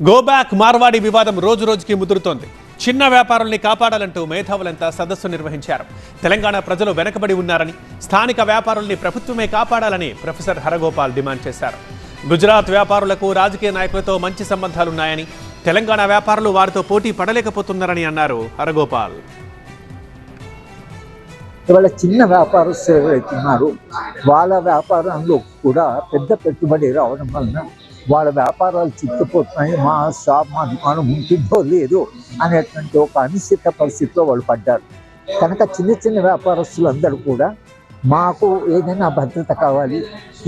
Go back Marwadi వివాదం రోజు రోజుకి ముదురుతోంది. చిన్న వ్యాపారుల్ని కాపాడాలంటూ మేధావులంతా సదస్సు నిర్వహించారు. తెలంగాణ ప్రజలు వెనకబడి ఉన్నారని, స్థానిక వ్యాపారుల్ని ప్రభుత్వమే కాపాడాలని ప్రొఫెసర్ హరగోపాల్ డిమాండ్ చేశారు. గుజరాత్ వ్యాపారులకు రాజకీయ నాయకులతో మంచి సంబంధాలున్నాయని, తెలంగాణ వ్యాపారులు వారితో పోటీ పడలేకపోతున్నారని అన్నారు హరగోపాల్. ఇవాళ చిన్న వ్యాపారస్తులు ఎవరైతున్నారు వాళ్ళ వ్యాపారంలో కూడా పెద్ద పెట్టుబడి రావడం వలన వాళ్ళ వ్యాపారాలు చిక్కిపోతున్నాయి. మా షాప్ మా దుకాణం ఉంటుందో లేదు అనేటువంటి ఒక అనిశ్చిత పరిస్థితిలో వాళ్ళు పడ్డారు. కనుక చిన్న చిన్న వ్యాపారస్తులందరూ కూడా మాకు ఏదైనా భద్రత కావాలి,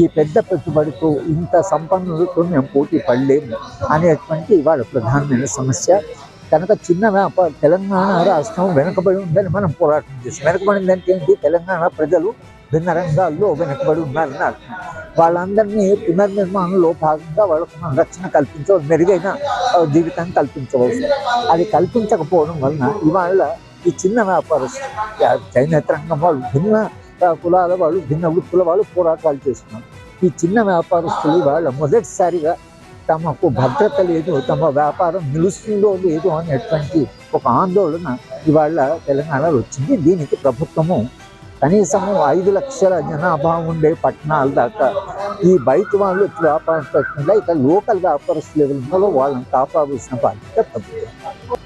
ఈ పెద్ద పెట్టుబడితో ఇంత సంపన్నులతో మేము పోటీ పడలేము అనేటువంటి వాళ్ళ ప్రధానమైన సమస్య. కనుక చిన్న వ్యాపార తెలంగాణ రాష్ట్రం వెనుకబడి ఉందని మనం పోరాటం చేస్తాం. వెనుకబడిందంటే ఏంటి? తెలంగాణ ప్రజలు భిన్న రంగాల్లో వెనుకబడి ఉన్నారని అర్థం. వాళ్ళందరినీ పునర్నిర్మాణంలో భాగంగా వాళ్ళకు మనం రక్షణ కల్పించవచ్చు, మెరుగైన జీవితాన్ని కల్పించవచ్చు. అది కల్పించకపోవడం వలన ఇవాళ ఈ చిన్న వ్యాపారస్తులు, చేనేత రంగం వాళ్ళు, భిన్న కులాల వాళ్ళు, భిన్న వృత్తుల వాళ్ళు పోరాటాలు చేస్తున్నారు. ఈ చిన్న వ్యాపారస్తులు ఇవాళ మొదటిసారిగా తమకు భద్రత లేదు, తమ వ్యాపారం నిలుస్తుందో లేదు అనేటువంటి ఒక ఆందోళన ఇవాళ తెలంగాణలో వచ్చింది. దీనికి ప్రభుత్వము కనీసము 5 లక్షల జనాభా ఉండే పట్టణాల దాకా ఈ బయట వాళ్ళు వ్యాపారం పెట్టకుండా ఇక లోకల్ వ్యాపారస్తులు ఎవరు ఉన్నారో వాళ్ళని కాపాడాల్సిన బాధ్యత ప్రభుత్వం.